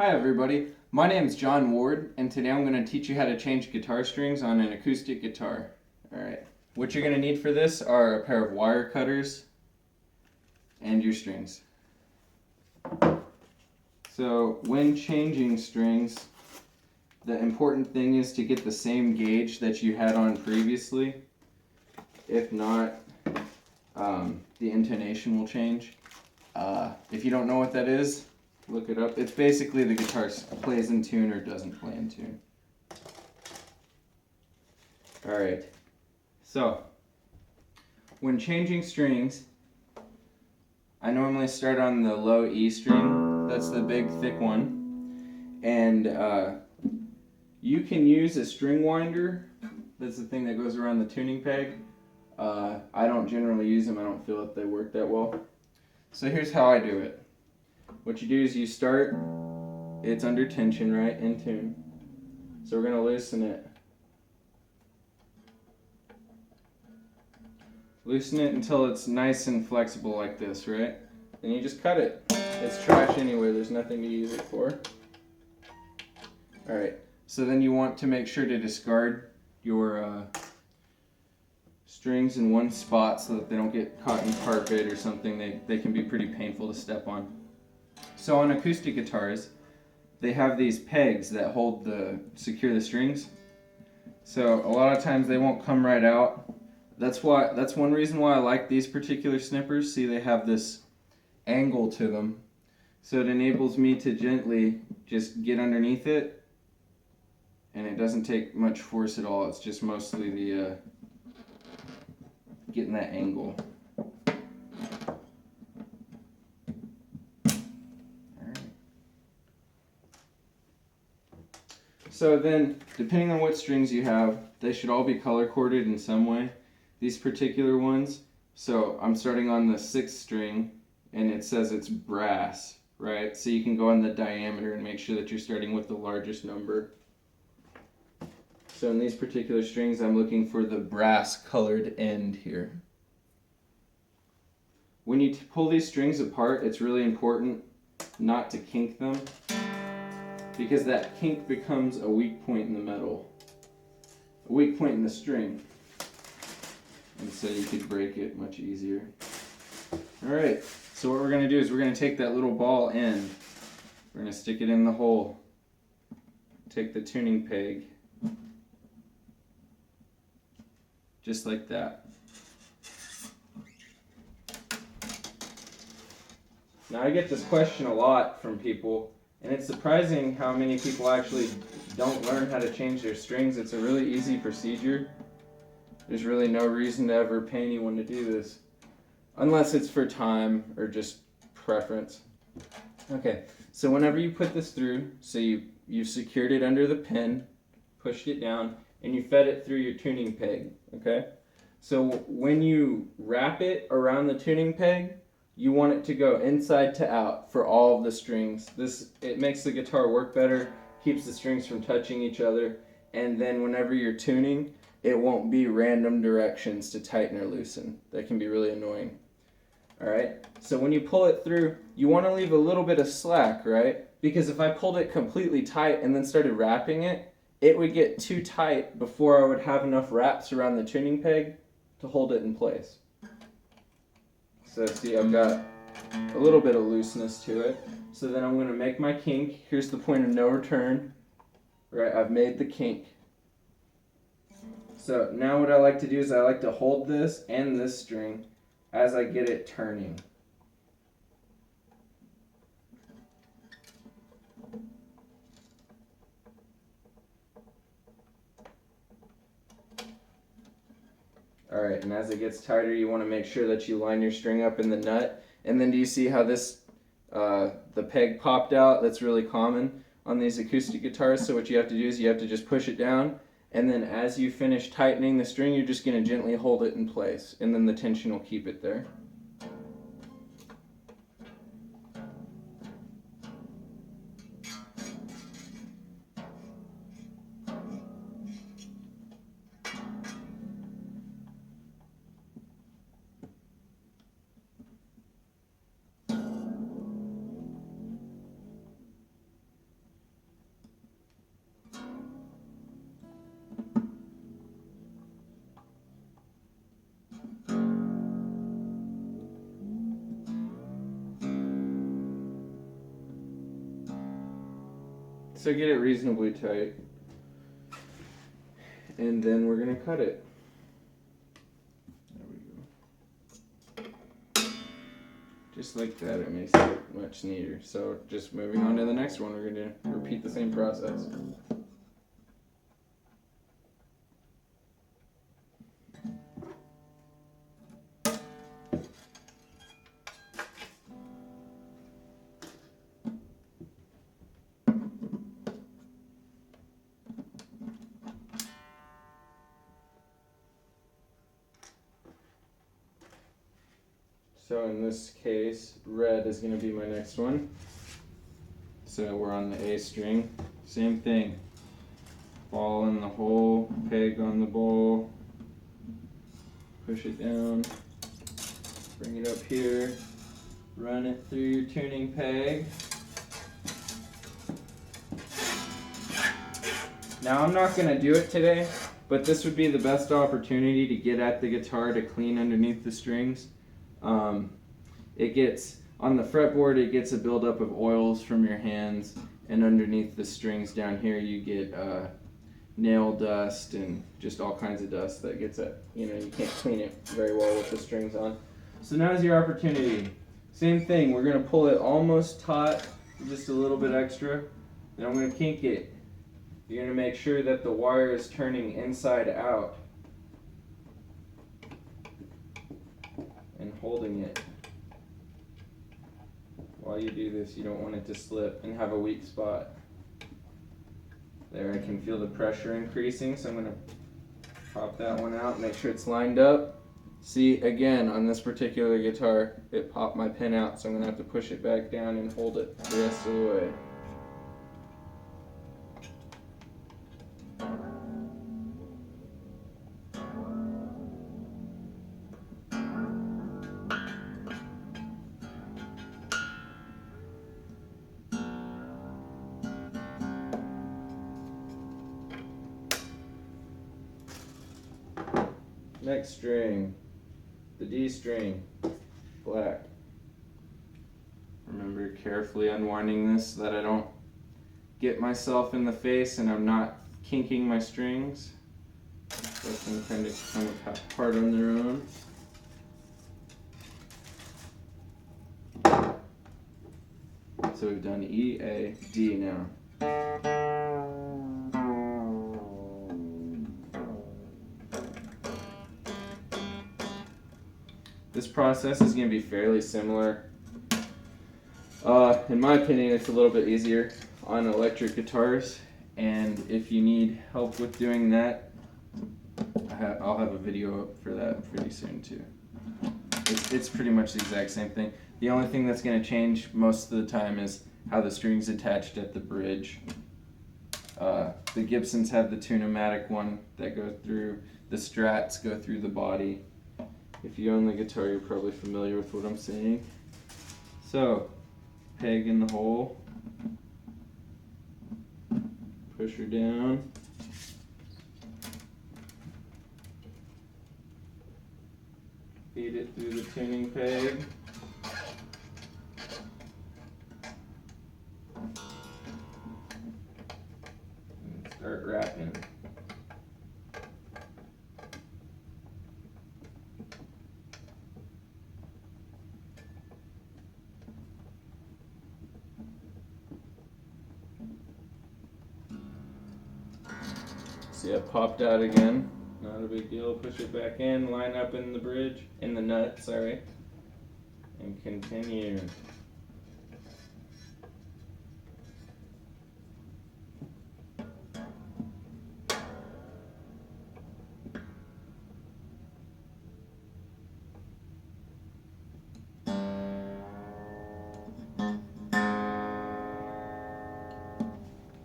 Hi everybody, my name is John Ward, and today I'm going to teach you how to change guitar strings on an acoustic guitar. Alright, what you're going to need for this are a pair of wire cutters and your strings. So when changing strings, the important thing is to get the same gauge that you had on previously. If not, the intonation will change. If you don't know what that is, look it up. It's basically the guitar plays in tune or doesn't play in tune. Alright, so when changing strings, I normally start on the low E string. That's the big thick one. And you can use a string winder. That's the thing that goes around the tuning peg. I don't generally use them. I don't feel that they work that well. So here's how I do it. What you do is you start, it's under tension, right, in tune. So we're going to loosen it. Loosen it until it's nice and flexible like this, right? Then you just cut it. It's trash anyway, there's nothing to use it for. Alright, so then you want to make sure to discard your strings in one spot so that they don't get caught in carpet or something. They can be pretty painful to step on. So on acoustic guitars, they have these pegs that secure the strings. So a lot of times they won't come right out. That's one reason why I like these particular snippers. See, they have this angle to them. So it enables me to gently just get underneath it, and it doesn't take much force at all. It's just mostly the getting that angle. So then, depending on what strings you have, they should all be color corded in some way. These particular ones, so I'm starting on the 6th string, and it says it's brass, right? So you can go on the diameter and make sure that you're starting with the largest number. So in these particular strings, I'm looking for the brass colored end here. When you pull these strings apart, it's really important not to kink them, because that kink becomes a weak point in the metal, a weak point in the string, and so you could break it much easier. Alright, so what we're going to do is we're going to take that little ball end, we're going to stick it in the hole, take the tuning peg, just like that. Now I get this question a lot from people, and it's surprising how many people actually don't learn how to change their strings. It's a really easy procedure. There's really no reason to ever pay anyone to do this, unless it's for time or just preference. Okay, so whenever you put this through, so you've secured it under the pin, pushed it down, and you fed it through your tuning peg, okay? So when you wrap it around the tuning peg, you want it to go inside to out for all of the strings. It makes the guitar work better, keeps the strings from touching each other, and then whenever you're tuning, it won't be random directions to tighten or loosen. That can be really annoying. Alright, so when you pull it through, you want to leave a little bit of slack, right? Because if I pulled it completely tight and then started wrapping it, it would get too tight before I would have enough wraps around the tuning peg to hold it in place. So see, I've got a little bit of looseness to it. So then I'm going to make my kink. Here's the point of no return. Right, I've made the kink. So now what I like to do is I like to hold this and this string as I get it turning. Alright, and as it gets tighter, you want to make sure that you line your string up in the nut. And then do you see how the peg popped out? That's really common on these acoustic guitars. So what you have to do is you have to just push it down, and then as you finish tightening the string, you're just going to gently hold it in place, and then the tension will keep it there. So get it reasonably tight. And then we're going to cut it. There we go. Just like that, it makes it look much neater. So just moving on to the next one, we're going to repeat the same process. So in this case, red is going to be my next one. So we're on the A string. Same thing. Ball in the hole, peg on the bowl, push it down, bring it up here, run it through your tuning peg. Now I'm not going to do it today, but this would be the best opportunity to get at the guitar to clean underneath the strings. It gets, on the fretboard, it gets a buildup of oils from your hands, and underneath the strings down here you get nail dust and just all kinds of dust that gets at, you can't clean it very well with the strings on. So now's your opportunity. Same thing, we're going to pull it almost taut, just a little bit extra, then I'm going to kink it. You're going to make sure that the wire is turning inside out and holding it. While you do this, you don't want it to slip and have a weak spot. There, I can feel the pressure increasing, so I'm going to pop that one out, make sure it's lined up. See, again, on this particular guitar, it popped my pin out, so I'm going to have to push it back down and hold it the rest of the way. Next string, the D string, black. Remember carefully unwinding this so that I don't get myself in the face and I'm not kinking my strings. Let them kind of come apart on their own. So we've done E, A, D now. This process is going to be fairly similar. In my opinion, it's a little bit easier on electric guitars, and if you need help with doing that, I'll have a video up for that pretty soon too. It's pretty much the exact same thing. The only thing that's going to change most of the time is how the string's attached at the bridge. The Gibsons have the tune-o-matic one that goes through, the Strats go through the body. If you own the guitar, you're probably familiar with what I'm saying. So, peg in the hole, push her down, feed it through the tuning peg, and start wrapping. See, it popped out again. Not a big deal. Push it back in, line up in the bridge, in the nut, sorry, and continue.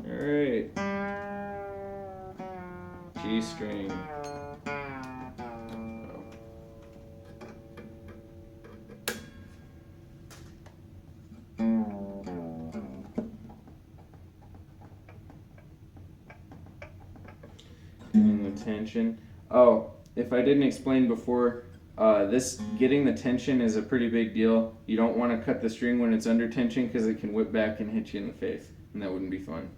Alright. G string. Doing the tension. Oh, if I didn't explain before, this getting the tension is a pretty big deal. You don't want to cut the string when it's under tension because it can whip back and hit you in the face, and that wouldn't be fun.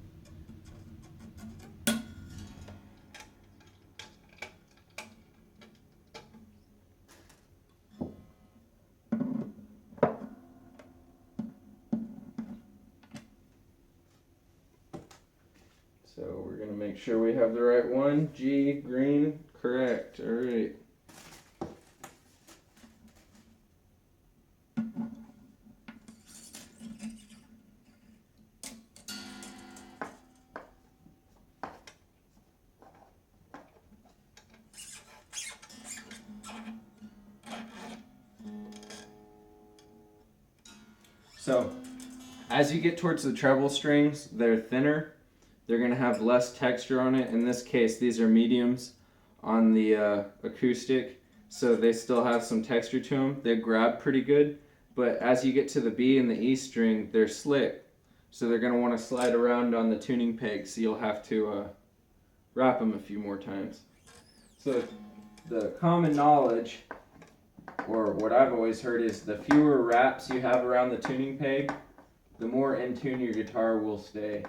So we're going to make sure we have the right one. G, green, correct. All right. So as you get towards the treble strings, they're thinner. They're going to have less texture on it. In this case, these are mediums on the acoustic, so they still have some texture to them. They grab pretty good, but as you get to the B and the E string, they're slick, so they're going to want to slide around on the tuning peg, so you'll have to wrap them a few more times. So the common knowledge, or what I've always heard, is the fewer wraps you have around the tuning peg, the more in tune your guitar will stay.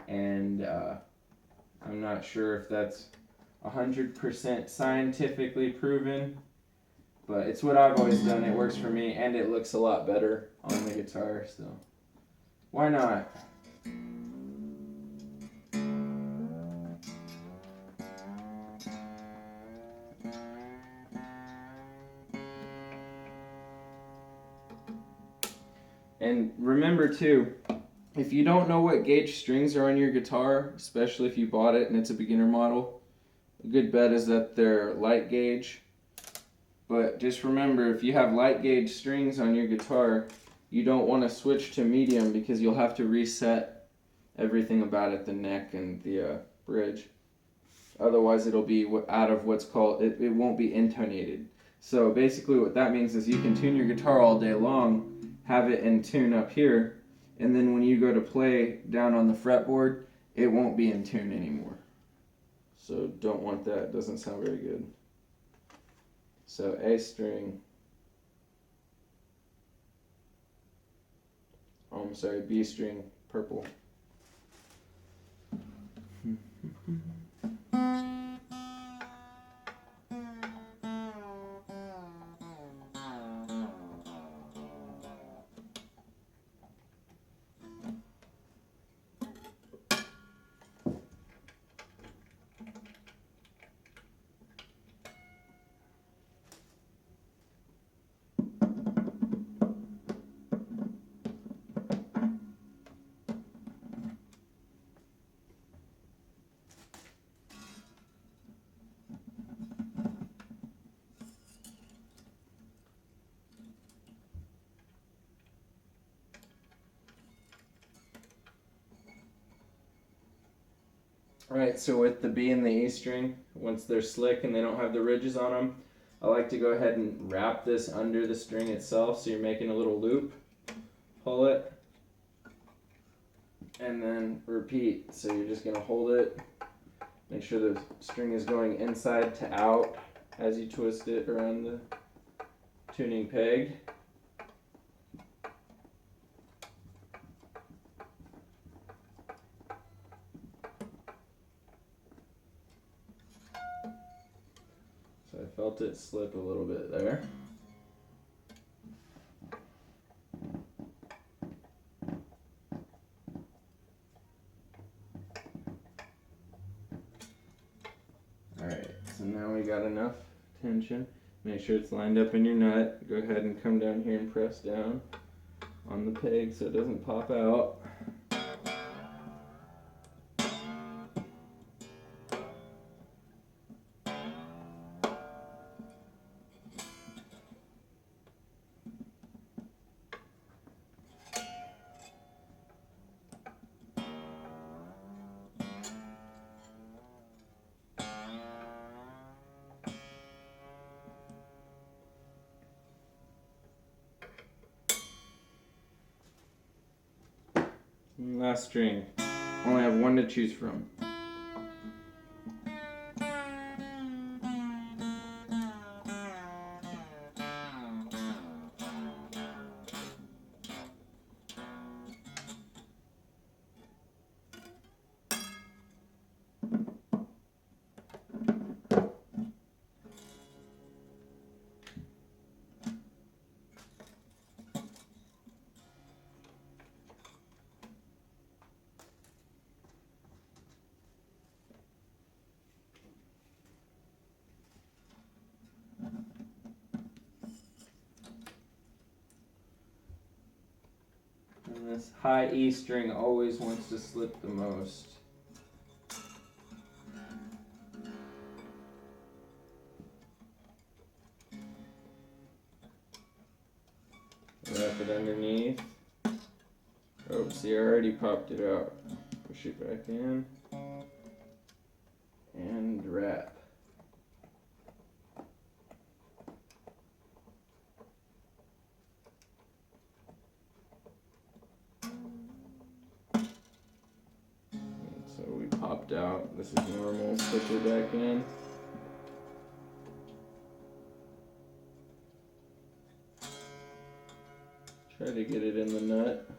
And I'm not sure if that's 100% scientifically proven, but it's what I've always done. It works for me, and it looks a lot better on the guitar, so why not? And remember too, if you don't know what gauge strings are on your guitar, especially if you bought it and it's a beginner model, a good bet is that they're light gauge. But just remember, if you have light gauge strings on your guitar, you don't want to switch to medium because you'll have to reset everything about it, the neck and the bridge. Otherwise it'll be out of what's called, it won't be intonated. So basically what that means is you can tune your guitar all day long, have it in tune up here, and then when you go to play down on the fretboard, it won't be in tune anymore. So don't want that, it doesn't sound very good. So A string, oh I'm sorry, B string, purple. Alright, so with the B and the E string, once they're slick and they don't have the ridges on them, I like to go ahead and wrap this under the string itself, so you're making a little loop, pull it, and then repeat. So you're just going to hold it, make sure the string is going inside to out as you twist it around the tuning peg. So I felt it slip a little bit there. Alright, so now we got enough tension. Make sure it's lined up in your nut. Go ahead and come down here and press down on the peg so it doesn't pop out. And last string. Only have one to choose from. this high E string always wants to slip the most. Wrap it underneath. Oh, see, I already popped it out. Push it back in. And wrap. So we popped out. This is normal. Push it back in. Try to get it in the nut.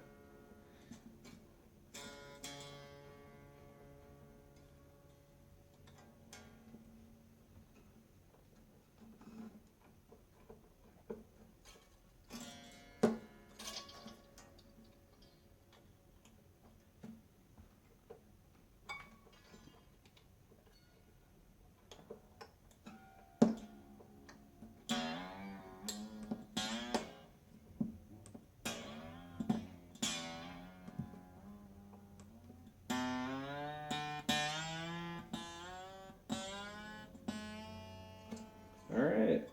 Alright,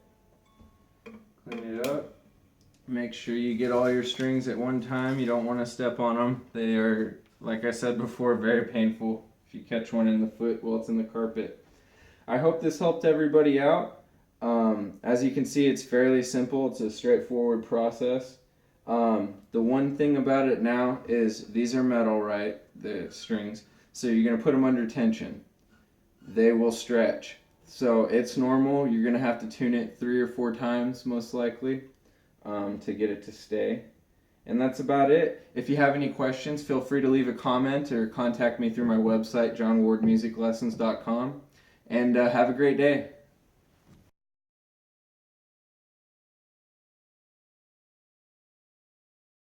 clean it up. Make sure you get all your strings at one time. You don't want to step on them. They are, like I said before, very painful if you catch one in the foot while it's in the carpet. I hope this helped everybody out. As you can see, it's fairly simple. It's a straightforward process. The one thing about it now is these are metal, right? The strings. So you're going to put them under tension. They will stretch. So it's normal. You're going to have to tune it 3 or 4 times most likely to get it to stay. And that's about it. If you have any questions, feel free to leave a comment or contact me through my website, johnwardmusiclessons.com. And have a great day.